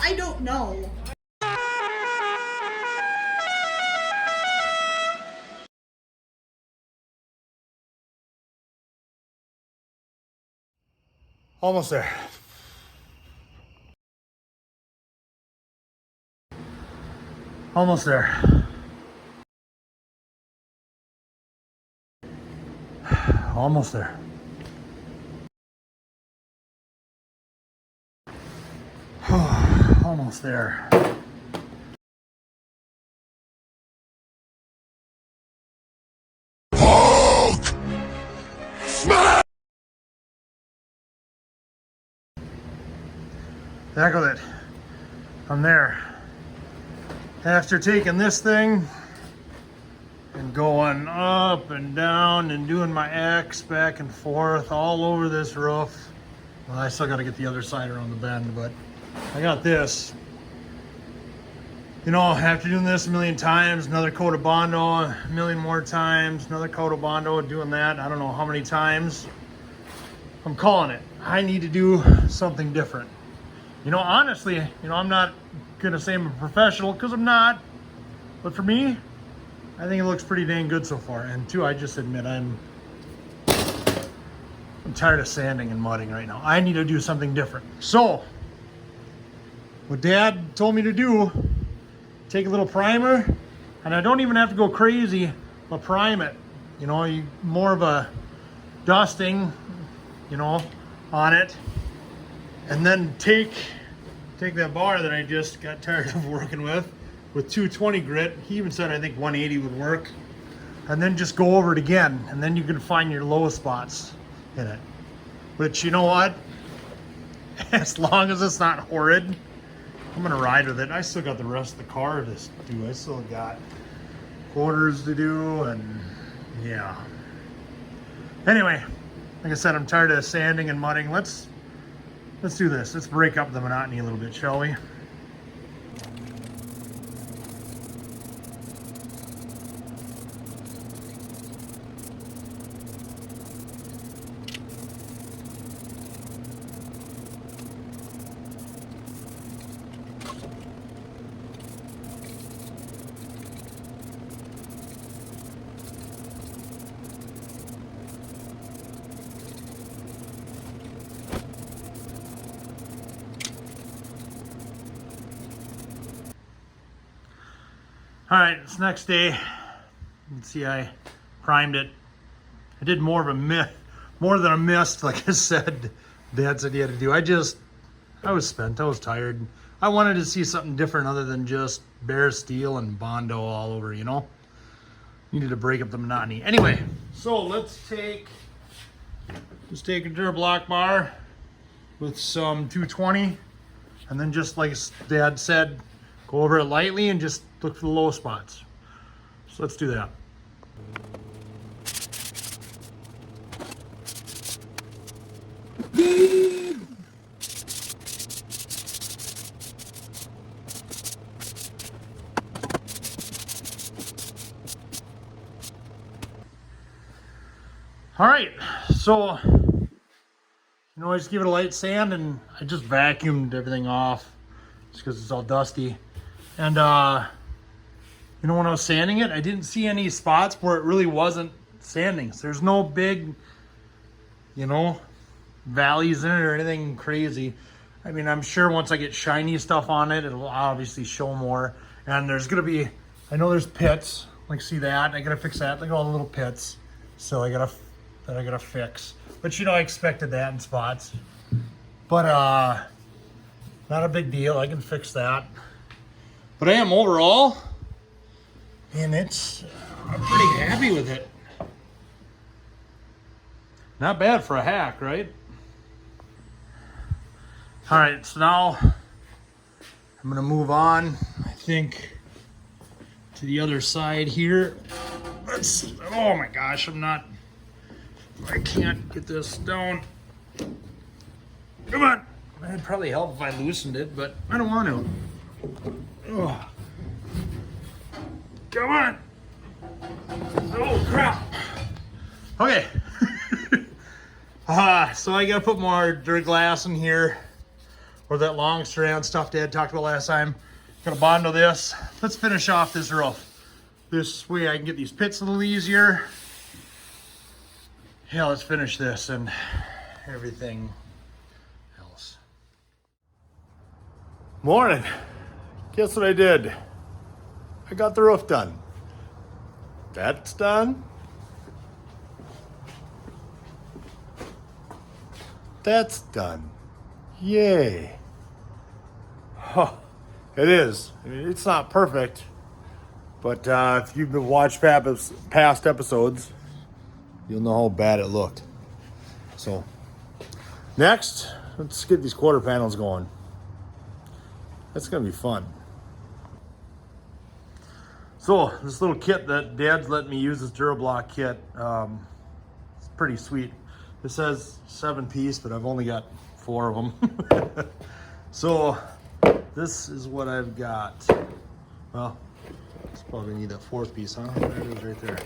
I don't know. Almost there. Almost there. Almost there. Almost there. Hulk! Smash! Heck with it. I'm there. After taking this thing and going up and down and doing my X back and forth all over this roof. Well, I still got to get the other side around the bend, but I got this. You know, after doing this a million times, another coat of bondo, a million more times, another coat of bondo, doing that, I don't know how many times. I'm calling it. I need to do something different. You know, honestly, you know, I'm not gonna say I'm a professional because I'm not, but for me, I think it looks pretty dang good so far. And two, I just admit I'm tired of sanding and mudding right now. I need to do something different. So, what Dad told me to do, take a little primer, and I don't even have to go crazy, but prime it. You know, more of a dusting, you know, on it. And then take that bar that I just got tired of working with 220 grit. He even said I think 180 would work. And then just go over it again, and then you can find your low spots in it. But you know what? As long as it's not horrid, I'm gonna ride with it. I still got the rest of the car to do. I still got quarters to do, and yeah. Anyway, like I said, I'm tired of sanding and mudding. Let's do this. Let's break up the monotony a little bit, shall we? All right, it's next day. You can see I primed it. I did more than a mist, like I said. Dad said he had to do. I was spent. I was tired. I wanted to see something different other than just bare steel and bondo all over, you know? Needed to break up the monotony. Anyway, so let's take a durablock bar with some 220, and then just like Dad said, go over it lightly and just look for the low spots. So let's do that. All right, so you know, I just give it a light sand, and I just vacuumed everything off just because it's all dusty. And you know, when I was sanding it, I didn't see any spots where it really wasn't sanding. So there's no big, you know, valleys in it or anything crazy. I mean, I'm sure once I get shiny stuff on it, it'll obviously show more. And there's gonna be, I know there's pits, like see that, I gotta fix that, like all the little pits. So I gotta fix. But you know, I expected that in spots. But not a big deal, I can fix that. But I am overall, and I'm pretty happy with it. Not bad for a hack, right? All right, so now I'm gonna move on, I think, to the other side here. Oh my gosh, I can't get this down. Come on. It'd probably help if I loosened it, but I don't want to. Oh. Come on. Oh crap. Okay. So I gotta put more Duraglass in here. or that long strand stuff Dad talked about last time. Gonna bondo this. Let's finish off this roof. This way I can get these pits a little easier. Yeah, let's finish this and everything else. Morning. Guess what I did? I got the roof done. That's done. That's done. Yay. Huh. It is. I mean, it's not perfect, but if you've watched past episodes, you'll know how bad it looked. So, next, let's get these quarter panels going. That's gonna be fun. So, this little kit that Dad's letting me use, this Durablock kit, it's pretty sweet. It says 7-piece, but I've only got 4 of them. So, this is what I've got. Well, it's probably need that 4th piece, huh? There it is right there.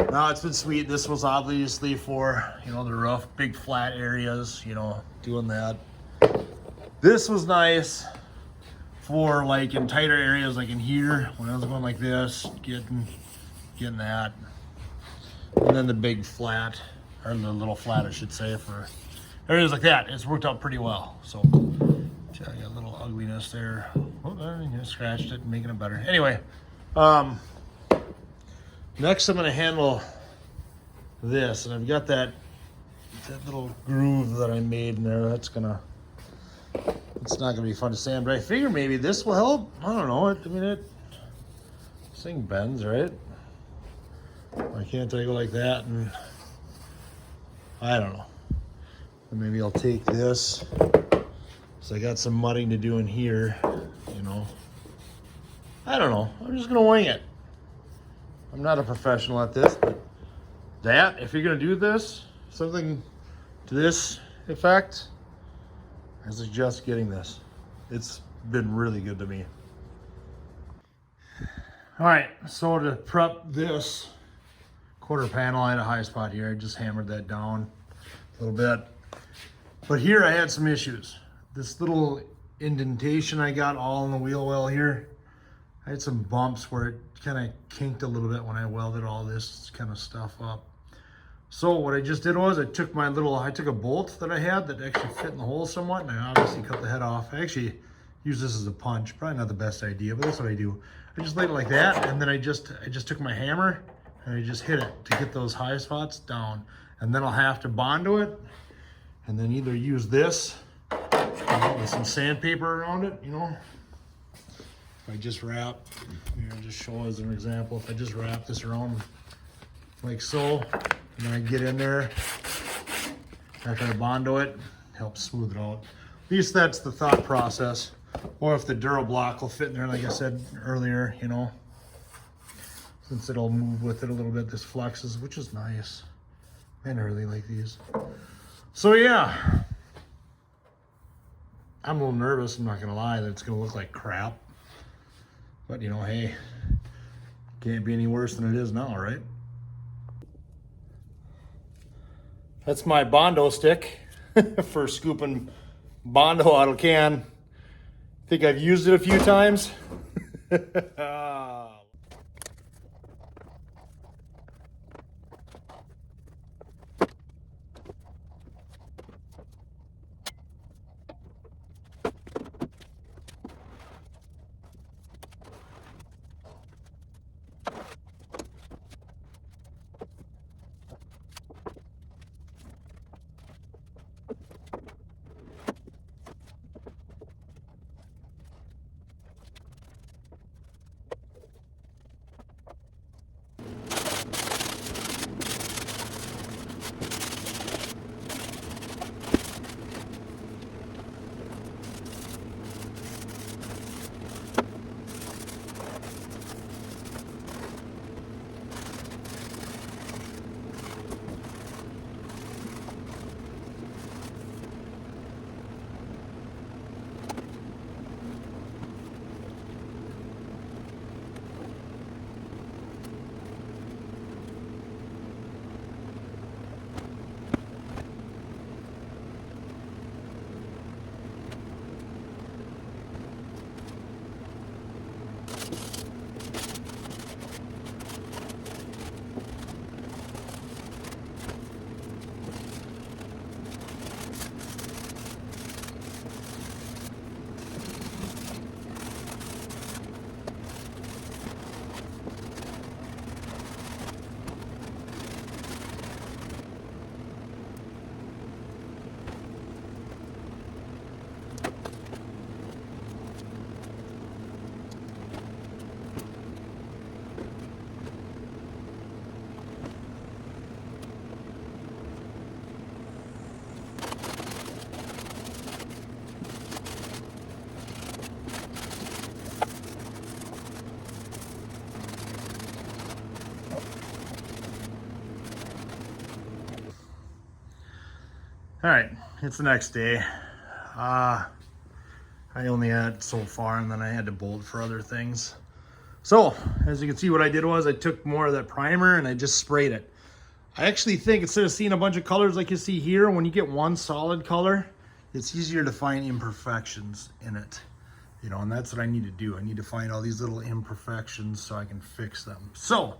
Now, it's been sweet. This was obviously for, you know, the rough, big flat areas, you know, doing that. This was nice for like in tighter areas, like in here, when I was going like this, getting that. And then the big flat, or the little flat, I should say, for areas like that. It's worked out pretty well. So, I got a little ugliness there. Oh, I scratched it, making it better. Anyway, next I'm gonna handle this, and I've got that little groove that I made in there. It's not gonna be fun to sand, but I figure maybe this will help. I don't know. This thing bends, right? Why can't I go like that? And I don't know. And maybe I'll take this. So I got some mudding to do in here, you know. I don't know. I'm just gonna wing it. I'm not a professional at this, but if you're gonna do this, something to this effect, I suggest getting this. It's been really good to me. All right, so to prep this quarter panel, I had a high spot here. I just hammered that down a little bit. But here I had some issues. This little indentation I got all in the wheel well here, I had some bumps where it kind of kinked a little bit when I welded all this kind of stuff up. So what I just did was I took a bolt that I had that actually fit in the hole somewhat, and I obviously cut the head off. I actually use this as a punch, probably not the best idea, but that's what I do. I just laid it like that, and then I just took my hammer and I just hit it to get those high spots down. And then I'll have to bondo it, and then either use this with some sandpaper around it, you know. If I just wrap, here, I'll just show as an example, if I just wrap this around like so, and then I get in there, after I bondo it, helps smooth it out. At least that's the thought process. Or if the Durablock will fit in there, like I said earlier, you know, since it'll move with it a little bit, this flexes, which is nice. Man, I really like these. So yeah, I'm a little nervous, I'm not gonna lie, that it's gonna look like crap. But you know, hey, can't be any worse than it is now, right? That's my bondo stick for scooping bondo out of a can. I think I've used it a few times. All right, it's the next day. I only had so far, and then I had to bolt for other things. So, as you can see, what I did was I took more of that primer and I just sprayed it. I actually think instead of seeing a bunch of colors like you see here, when you get one solid color, it's easier to find imperfections in it. You know, and that's what I need to do. I need to find all these little imperfections so I can fix them. So,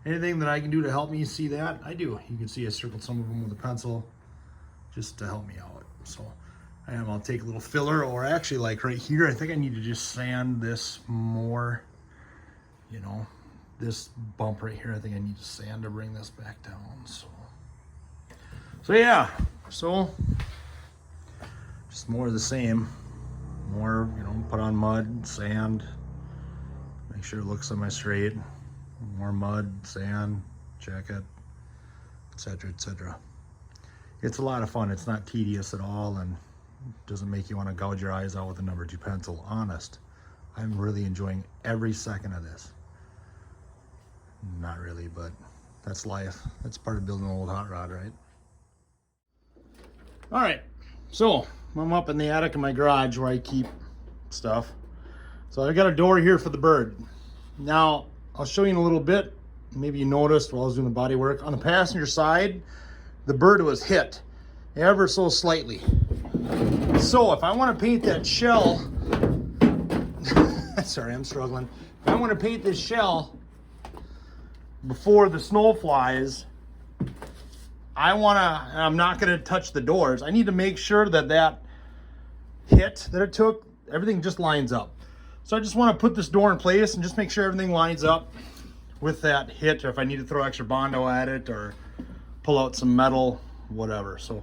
anything that I can do to help me see that, I do. You can see I circled some of them with a pencil just to help me out. So, I'll take a little filler, or actually like right here, I think I need to just sand this more. You know, this bump right here, I think I need to sand to bring this back down. So yeah, so just more of the same. More, you know, put on mud, sand, make sure it looks semi-straight. More mud, sand, check it, etc., etc. It's a lot of fun. It's not tedious at all, and doesn't make you want to gouge your eyes out with a number 2 pencil. Honest, I'm really enjoying every second of this. Not really, but that's life. That's part of building an old hot rod, right? All right, so I'm up in the attic in my garage where I keep stuff. So I got a door here for the bird. Now, I'll show you in a little bit. Maybe you noticed while I was doing the body work. On the passenger side, the bird was hit ever so slightly. So if I want to paint that shell, sorry, I'm struggling. If I want to paint this shell before the snow flies, I'm not going to touch the doors. I need to make sure that that hit that it took, everything just lines up. So I just want to put this door in place and just make sure everything lines up with that hit, or if I need to throw extra bondo at it or pull out some metal, whatever. So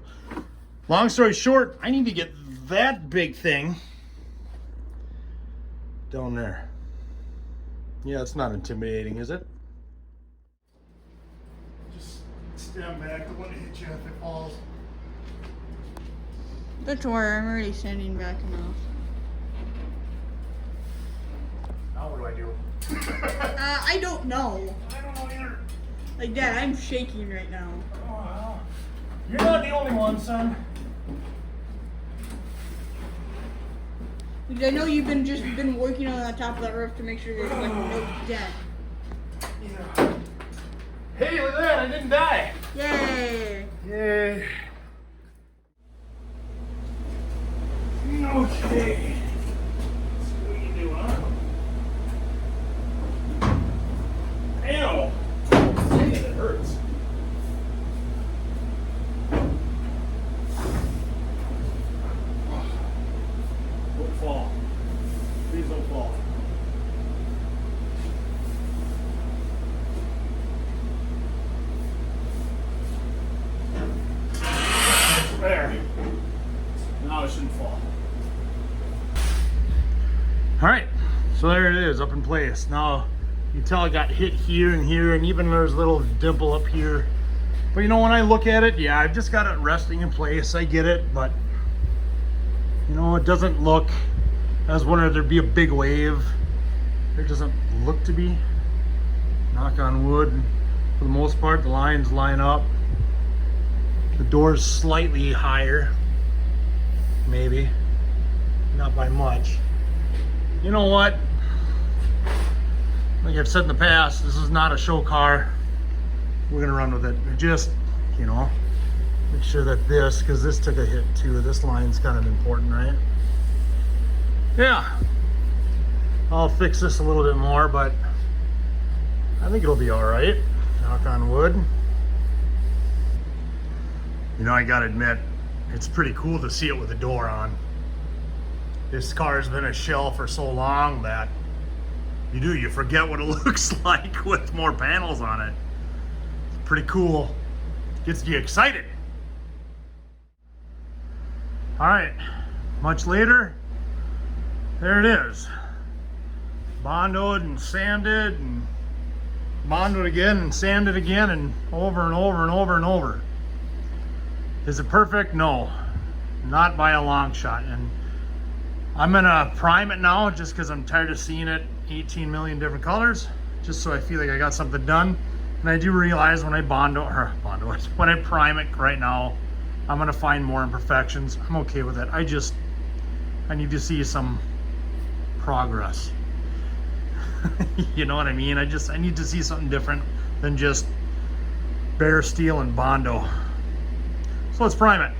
long story short, I need to get that big thing down there. Yeah, it's not intimidating, is it? Just stand back. I want to hit you if it falls. Don't worry, I'm already standing back enough. Now what do I do? I don't know. I don't know either. Like, Dad, I'm shaking right now. Oh, well. You're not the only one, son. Because I know you've been working on the top of that roof to make sure there's like no dent. Yeah. Hey, look at that! I didn't die. Yay! Yay. Okay. Let's see what you do, huh? Ow! Dang it, it hurts. Don't fall. Please don't fall. There. Now it shouldn't fall. All right, so there it is, up in place. Now, you can tell I got hit here, and even there's a little dimple up here. But you know, when I look at it, yeah, I've just got it resting in place. I get it, but you know, it doesn't look, I was wondering if there'd be a big wave. There doesn't look to be. Knock on wood. For the most part, the lines line up. The door's slightly higher. Maybe. Not by much. You know what? Like I've said in the past, this is not a show car. We're gonna run with it. Just, you know, make sure that this, because this took a hit too. This line's kind of important, right? Yeah. I'll fix this a little bit more, but I think it'll be all right. Knock on wood. You know, I gotta admit, it's pretty cool to see it with the door on. This car's been a shell for so long that you forget what it looks like with more panels on it. It's pretty cool. Gets you excited. All right, much later, there it is. Bondoed and sanded and bondoed again and sanded again and over and over and over and over. Is it perfect? No, not by a long shot. And I'm gonna prime it now just because I'm tired of seeing it 18 million different colors, just so I feel like I got something done. And I do realize when I when I prime it right now, I'm gonna find more imperfections. I'm okay with it. I need to see some progress. You know what I mean? I need to see something different than just bare steel and bondo. So let's prime it.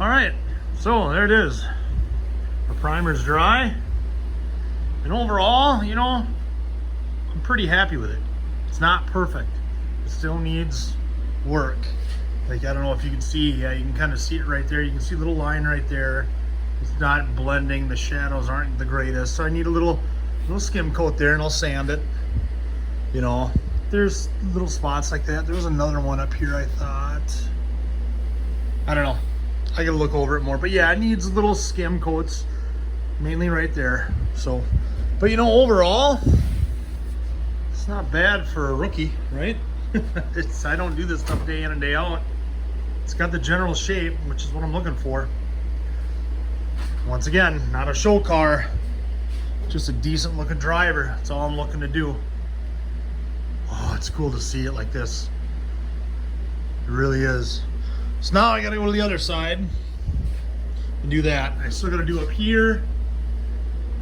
All right, so there it is. The primer's dry. And overall, you know, I'm pretty happy with it. It's not perfect. It still needs work. Like, I don't know if you can see, yeah, you can kind of see it right there. You can see a little line right there. It's not blending. The shadows aren't the greatest. So I need a little skim coat there, and I'll sand it. You know, there's little spots like that. There was another one up here, I thought. I don't know. I gotta look over it more, but yeah, it needs little skim coats, mainly right there. So, but you know, overall, it's not bad for a rookie, right? I don't do this stuff day in and day out. It's got the general shape, which is what I'm looking for. Once again, not a show car, just a decent looking driver. That's all I'm looking to do. Oh, it's cool to see it like this. It really is. So now I gotta go to the other side and do that. I still gotta do up here.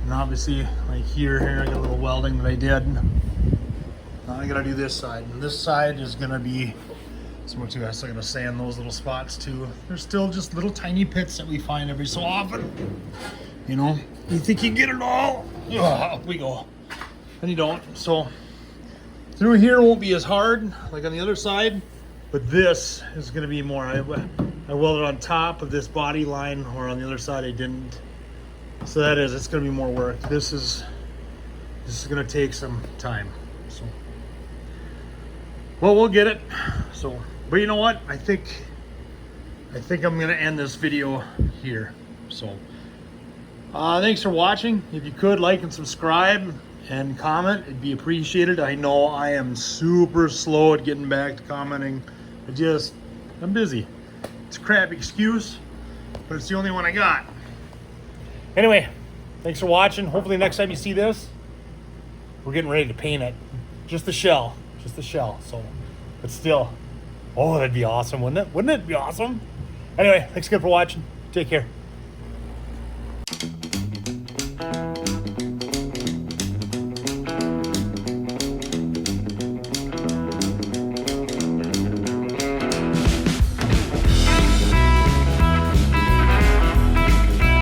And obviously, like here, I got a little welding that I did. Now I gotta do this side. And this side is gonna be similar to, I still gotta sand those little spots too. There's still just little tiny pits that we find every so often. You know, you think you get it all? Ugh, up we go. And you don't. So through here won't be as hard like on the other side. But this is going to be more, I welded on top of this body line, or on the other side I didn't. So it's going to be more work. This is going to take some time. So, well, we'll get it. So, but you know what? I think I'm going to end this video here. So, thanks for watching. If you could, like and subscribe and comment, it'd be appreciated. I know I am super slow at getting back to commenting. I'm busy. It's a crap excuse, but it's the only one I got. Anyway, thanks for watching. Hopefully next time you see this, we're getting ready to paint it. Just the shell. So, but still, oh, that'd be awesome, wouldn't it? Wouldn't it be awesome? Anyway, thanks again for watching. Take care.